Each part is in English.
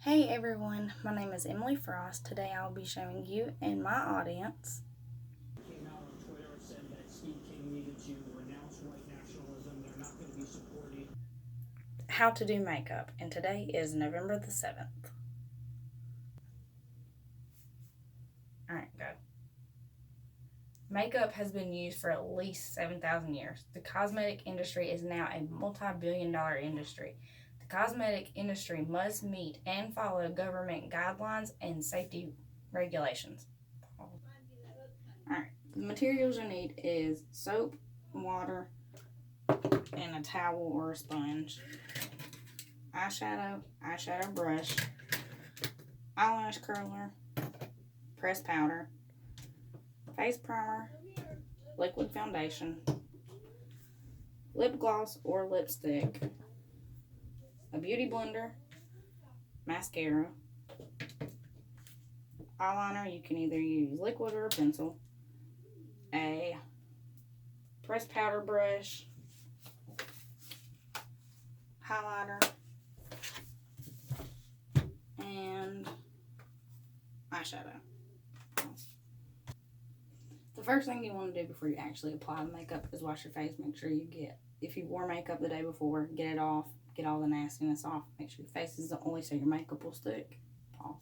Hey everyone, my name is Emily Frost. Today I'll be showing you and my audience Came out on Twitter and said that Steve King needed to renounce white nationalism. They're not going to be supporting. how to do makeup, and today is November the 7th. Alright, go. Makeup has been used for at least 7,000 years. The cosmetic industry is now a multi-billion-dollar industry. The cosmetic industry must meet and follow government guidelines and safety regulations. Alright, the materials you need is soap, water, and a towel or a sponge. Eyeshadow brush, eyelash curler, pressed powder, face primer, liquid foundation, lip gloss or lipstick, a beauty blender, mascara, eyeliner. You can either use liquid or a pencil, a pressed powder brush, highlighter, and eyeshadow. The first thing you want to do before you actually apply the makeup is wash your face. Make sure if you wore makeup the day before, get it off, get all the nastiness off. Make sure your face is oily so your makeup will stick. Pause.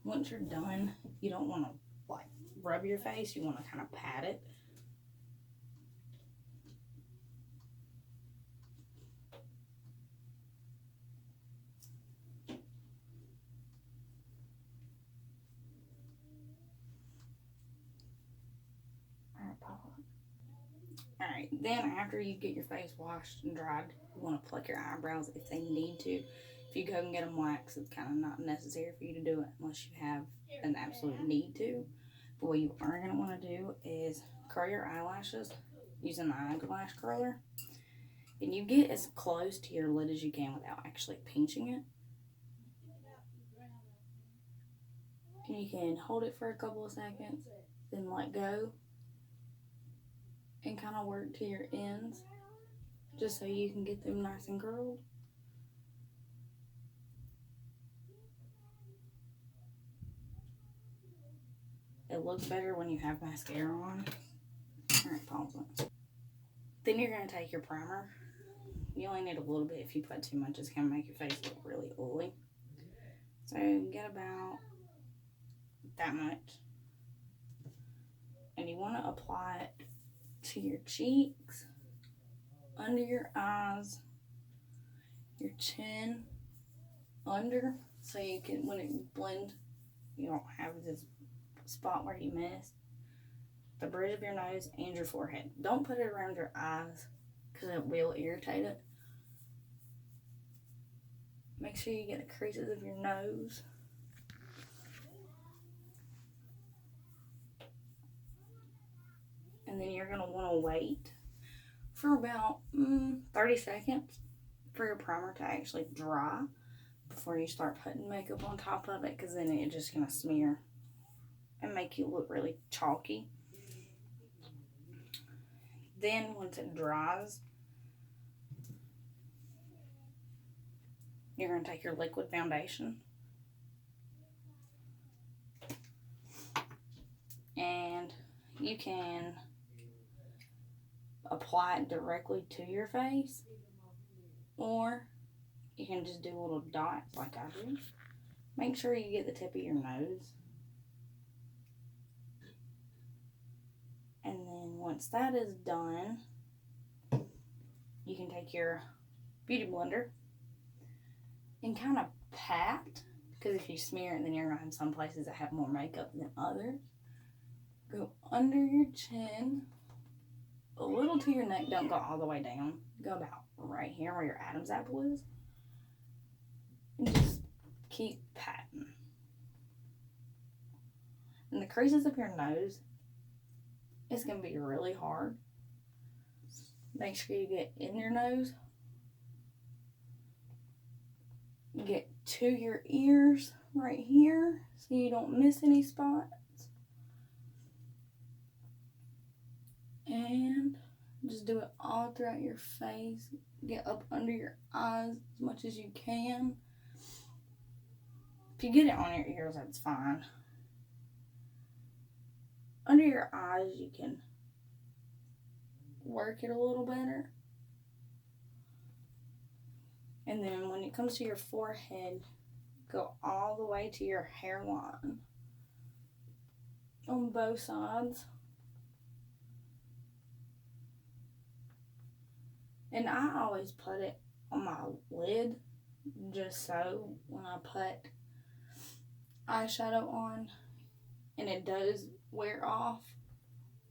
Once you're done, you don't want to like rub your face. You want to kind of pat it. Alright, then after you get your face washed and dried, you want to pluck your eyebrows if they need to. If you go and get them waxed, it's kind of not necessary for you to do it unless you have an absolute need to. But what you are going to want to do is curl your eyelashes using the eyelash curler. And you get as close to your lid as you can without actually pinching it. And you can hold it for a couple of seconds, then let go. And kind of work to your ends just so you can get them nice and curled. It looks better when you have mascara on. Alright, pause it. Then you're going to take your primer. You only need a little bit. If you put too much, it's going to make your face look really oily. So get about that much. And you want to apply it to your cheeks, under your eyes, your chin, under, so you can, when it blends, you don't have this spot where you missed. The bridge of your nose and your forehead. Don't put it around your eyes because it will irritate it. Make sure you get the creases of your nose. And then you're going to want to wait for about 30 seconds for your primer to actually dry before you start putting makeup on top of it, because then it's just going to smear and make you look really chalky. Then once it dries, you're going to take your liquid foundation and you can apply it directly to your face, or you can just do little dots like I do. Make sure you get the tip of your nose. And then once that is done, you can take your beauty blender and kind of pat, because if you smear it, then you're going to have some places that have more makeup than others. Go under your chin, a little to your neck. Don't go all the way down. Go about right here where your Adam's apple is. And just keep patting. And the creases of your nose, it's going to be really hard. Make sure you get in your nose. Get to your ears right here so you don't miss any spots. And just do it all throughout your face. Get up under your eyes as much as you can. If you get it on your ears, that's fine. Under your eyes, you can work it a little better. And then when it comes to your forehead, go all the way to your hairline on both sides. And I always put it on my lid, just so when I put eyeshadow on and it does wear off,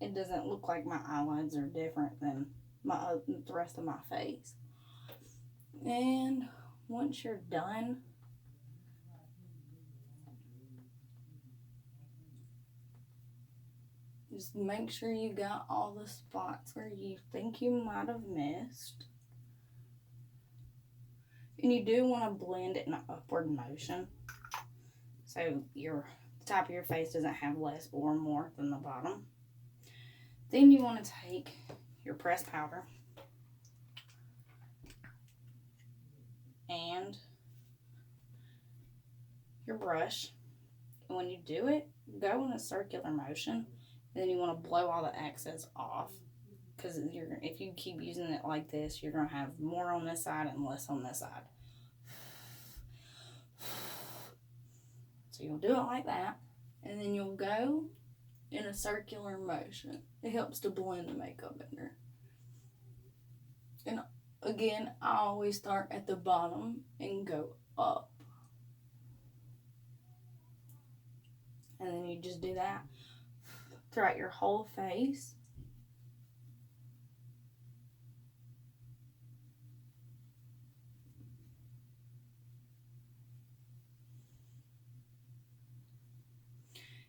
it doesn't look like my eyelids are different than the rest of my face. And once you're done, just make sure you got all the spots where you think you might have missed. And you do want to blend it in an upward motion, so the top of your face doesn't have less or more than the bottom. Then you want to take your pressed powder and your brush. And when you do it, go in a circular motion. Then you want to blow all the excess off, because if you keep using it like this, you're going to have more on this side and less on this side. So you'll do it like that, and then you'll go in a circular motion. It helps to blend the makeup better. And again, I always start at the bottom and go up. And then you just do that throughout your whole face.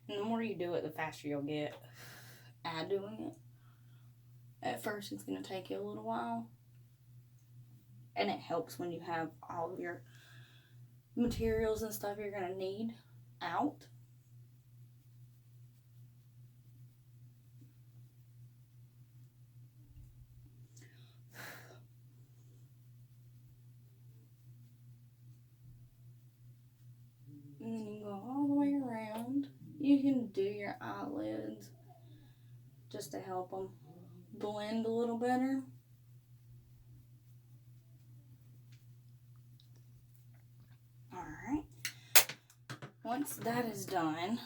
And the more you do it, the faster you'll get at doing it. At first, it's going to take you a little while. And it helps when you have all of your materials and stuff you're going to need out. And then you go all the way around. You can do your eyelids just to help them blend a little better. Alright. Once that is done,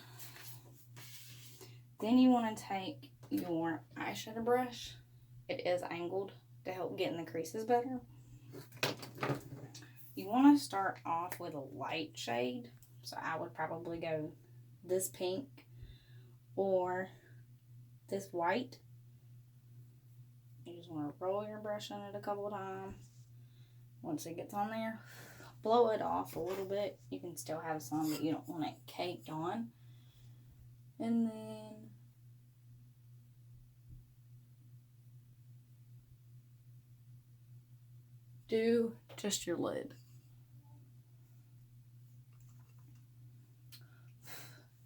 then you want to take your eyeshadow brush. It is angled to help get in the creases better. You want to start off with a light shade. So I would probably go this pink or this white. You just want to roll your brush on it a couple of times. Once it gets on there, blow it off a little bit. You can still have some, but you don't want it caked on. And then do just your lid.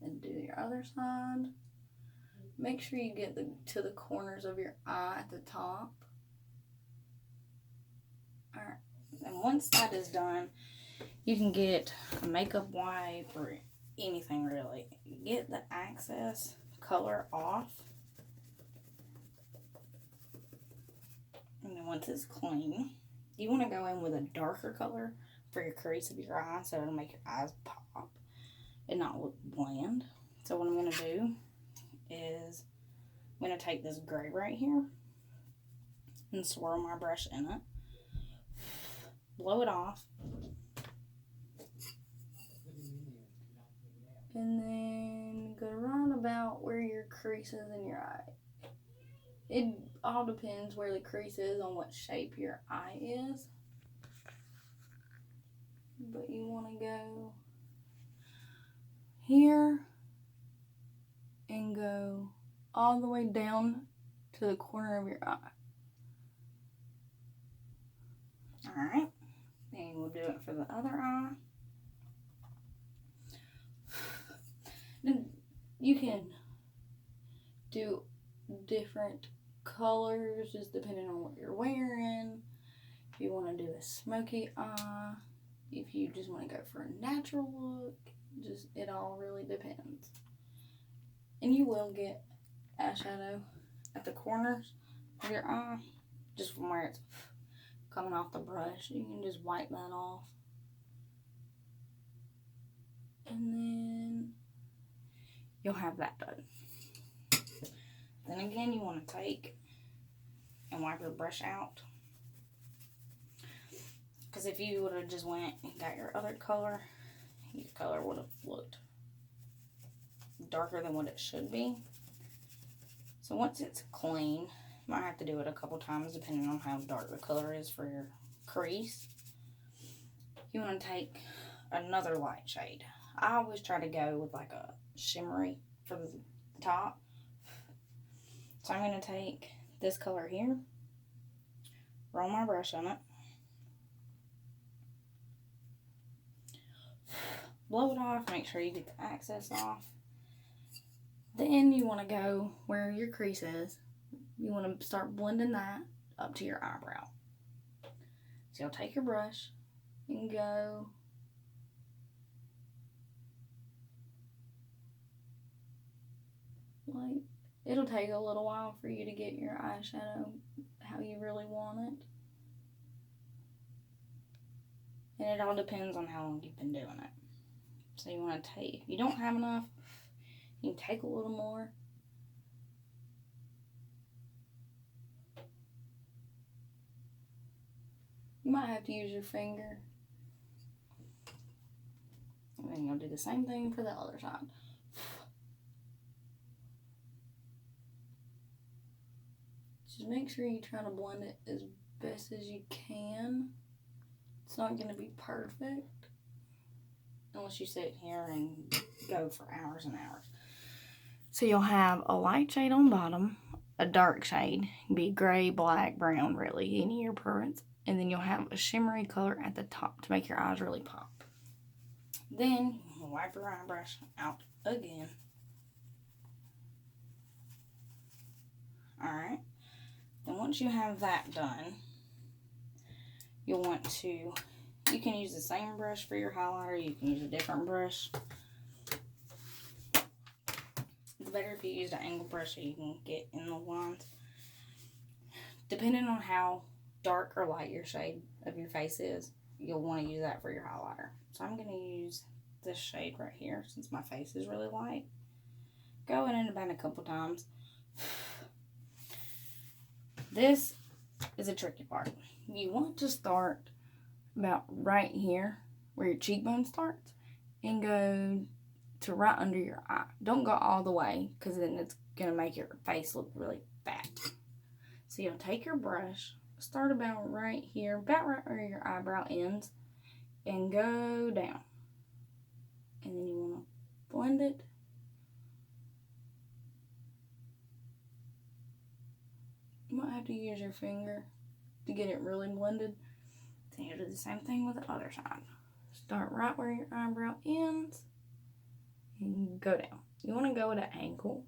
And do your other side. Make sure you get to the corners of your eye at the top. Alright, and once that is done, you can get a makeup wipe or anything really. Get the excess color off. And then once it's clean, you want to go in with a darker color for your crease of your eye so it'll make your eyes pop and not look bland. So what I'm going to do is I'm going to take this gray right here and swirl my brush in it. Blow it off. And then go around about where your crease is in your eye. It all depends where the crease is on what shape your eye is. But you want to go here and go all the way down to the corner of your eye. Alright, and we'll do it for the other eye. Then you can do different colors just depending on what you're wearing. If you want to do a smoky eye, if you just want to go for a natural look, just it all really depends. And you will get eyeshadow at the corners of your eye, just from where it's coming off the brush. You can just wipe that off. And then you'll have that done. Then again, you want to take and wipe your brush out. Because if you would have just went and got your other color, your color would have looked darker than what it should be. So once it's clean, you might have to do it a couple times depending on how dark the color is for your crease. You want to take another light shade. I always try to go with like a shimmery for the top. So I'm going to take this color here, roll my brush on it, blow it off, make sure you get the excess off. Then you want to go where your crease is. You want to start blending that up to your eyebrow. So you'll take your brush and go like, it'll take a little while for you to get your eyeshadow how you really want it. And it all depends on how long you've been doing it. So you want to take, if you don't have enough, you can take a little more. You might have to use your finger. And then you'll do the same thing for the other side. Just make sure you try to blend it as best as you can. It's not going to be perfect unless you sit here and go for hours and hours. So you'll have a light shade on bottom, a dark shade, it can be gray, black, brown, really, any of your preference. And then you'll have a shimmery color at the top to make your eyes really pop. Then you'll wipe your eye brush out again. Alright. Then once you have that done, you'll want to, you can use the same brush for your highlighter, you can use a different brush. It's better if you use an angle brush so you can get in the lines. Depending on how dark or light your shade of your face is, you'll want to use that for your highlighter. So I'm going to use this shade right here since my face is really light. Go in and about a couple times. This is a tricky part. You want to start about right here where your cheekbone starts and go to right under your eye. Don't go all the way because then it's going to make your face look really fat. So you'll take your brush, start about right here, about right where your eyebrow ends, and go down. And then you want to blend it. You might have to use your finger to get it really blended. Then you do the same thing with the other side. Start right where your eyebrow ends and go down. You want to go at an angle.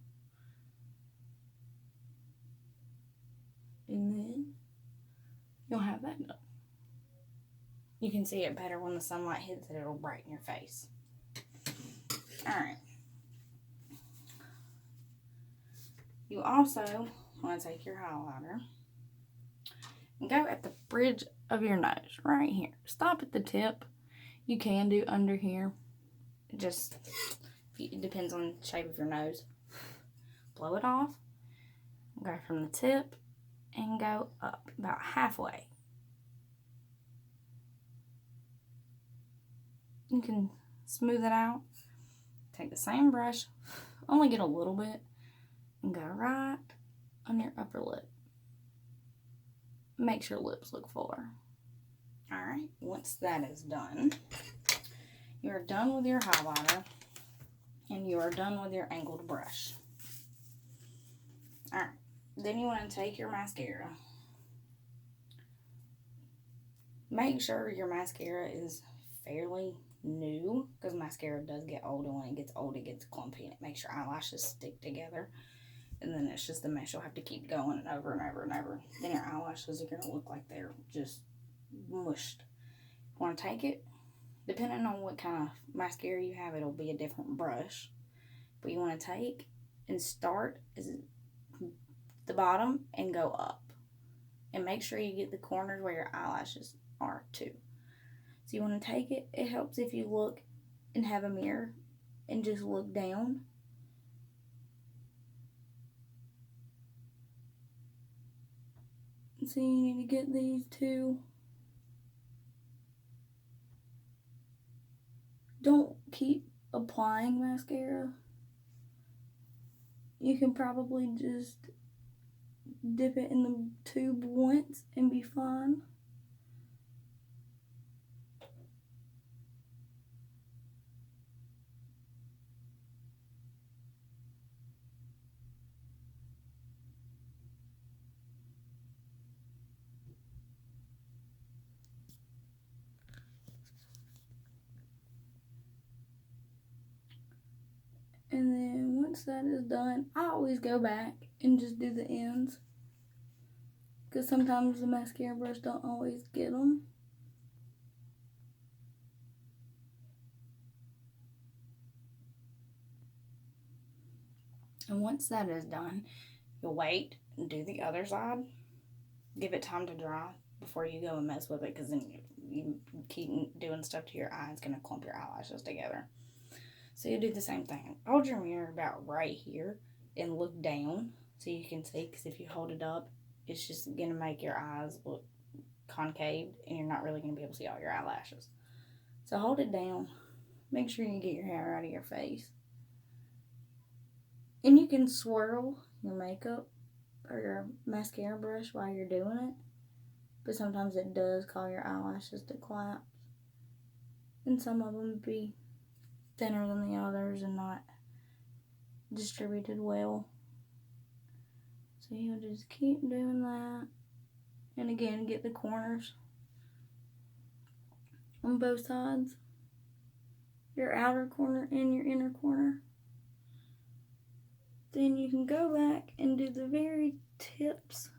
And then you'll have that done. You can see it better when the sunlight hits it. It'll brighten your face. Alright. You also want to take your highlighter And go at the bridge of your nose, right here. Stop at the tip. You can do under here. It depends on the shape of your nose. Blow it off. Go from the tip and go up about halfway. You can smooth it out. Take the same brush, only get a little bit, and go right on your upper lip. Makes your lips look fuller. Alright, once that is done, you are done with your highlighter and you are done with your angled brush. Alright, then you want to take your mascara. Make sure your mascara is fairly new, because mascara does get old, and when it gets old it gets clumpy and it makes your eyelashes stick together, and then it's just the mess. You'll have to keep going and over and over and over. Then your eyelashes are going to look like they're just mushed. You want to take it, depending on what kind of mascara you have, it'll be a different brush, but you want to take and start as the bottom and go up, and make sure you get the corners where your eyelashes are too. So you want to take it. It helps if you look and have a mirror and just look down. So you need to get these two. Don't keep applying mascara. You can probably just dip it in the tube once and be fine. And then once that is done, I always go back and just do the ends, because sometimes the mascara brush don't always get them. And once that is done, you'll wait and do the other side. Give it time to dry before you go and mess with it, because then you keep doing stuff to your eye, it's going to clump your eyelashes together. So you do the same thing. Hold your mirror about right here and look down so you can see, because if you hold it up, it's just going to make your eyes look concave and you're not really going to be able to see all your eyelashes. So hold it down. Make sure you get your hair out of your face. And you can swirl your makeup or your mascara brush while you're doing it, but sometimes it does cause your eyelashes to collapse. And some of them be thinner than the others and not distributed well. So you'll just keep doing that. And again, get the corners on both sides. Your outer corner and your inner corner. Then you can go back and do the very tips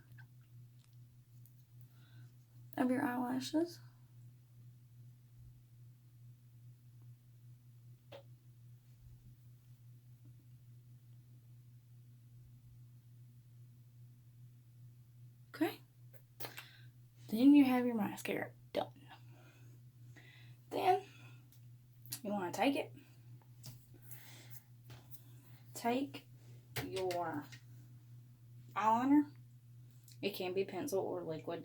of your eyelashes. Okay. Then you have your mascara done. Then you want to take it. Take your eyeliner. It can be pencil or liquid.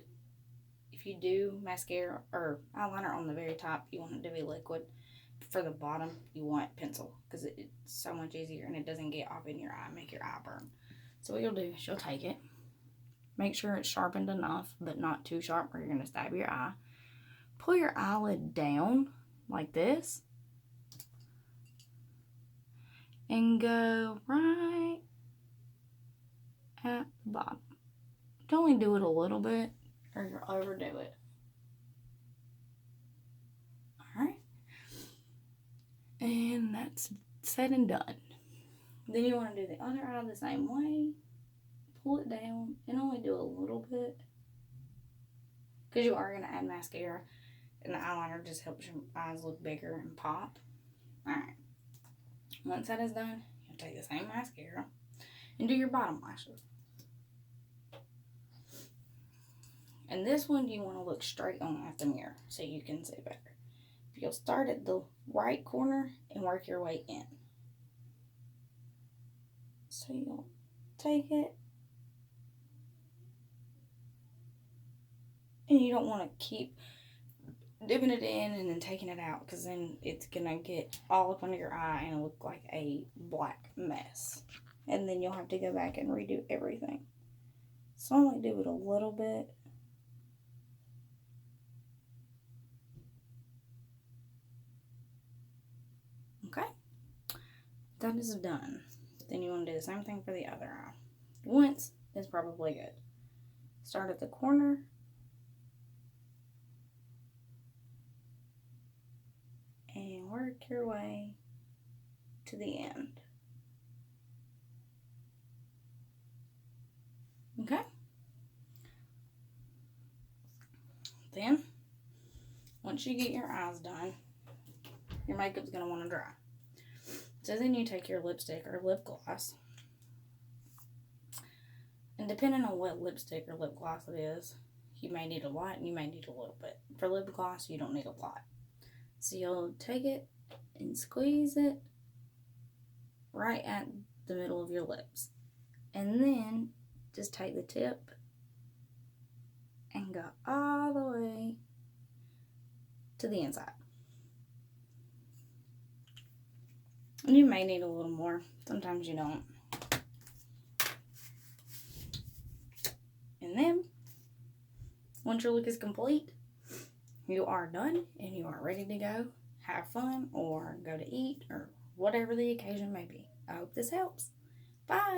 If you do mascara or eyeliner on the very top, you want it to be liquid. For the bottom, you want pencil, because it's so much easier and it doesn't get off in your eye, make your eye burn. So what you'll do is you'll take it. Make sure it's sharpened enough, but not too sharp or you're going to stab your eye. Pull your eyelid down like this. And go right at the bottom. You only do it a little bit or you'll overdo it. Alright. And that's said and done. Then you want to do the other eye the same way. Pull it down and only do a little bit, because you are going to add mascara and the eyeliner just helps your eyes look bigger and pop. Alright. Once that is done, you'll take the same mascara and do your bottom lashes. And this one you want to look straight on at the mirror so you can see better. You'll start at the right corner and work your way in. So you'll take it, and you don't want to keep dipping it in and then taking it out, because then it's gonna get all up under your eye and look like a black mess, and then you'll have to go back and redo everything. So I only do it a little bit. Okay, that is done. Then you want to do the same thing for the other eye. Once is probably good. Start at the corner. And work your way to the end. Okay? Then, once you get your eyes done, your makeup's going to want to dry. So then you take your lipstick or lip gloss. And depending on what lipstick or lip gloss it is, you may need a lot and you may need a little bit. For lip gloss, you don't need a lot. So you'll take it and squeeze it right at the middle of your lips. And then just take the tip and go all the way to the inside. And you may need a little more. Sometimes you don't. And then, once your look is complete, you are done and you are ready to go have fun or go to eat or whatever the occasion may be. I hope this helps. Bye.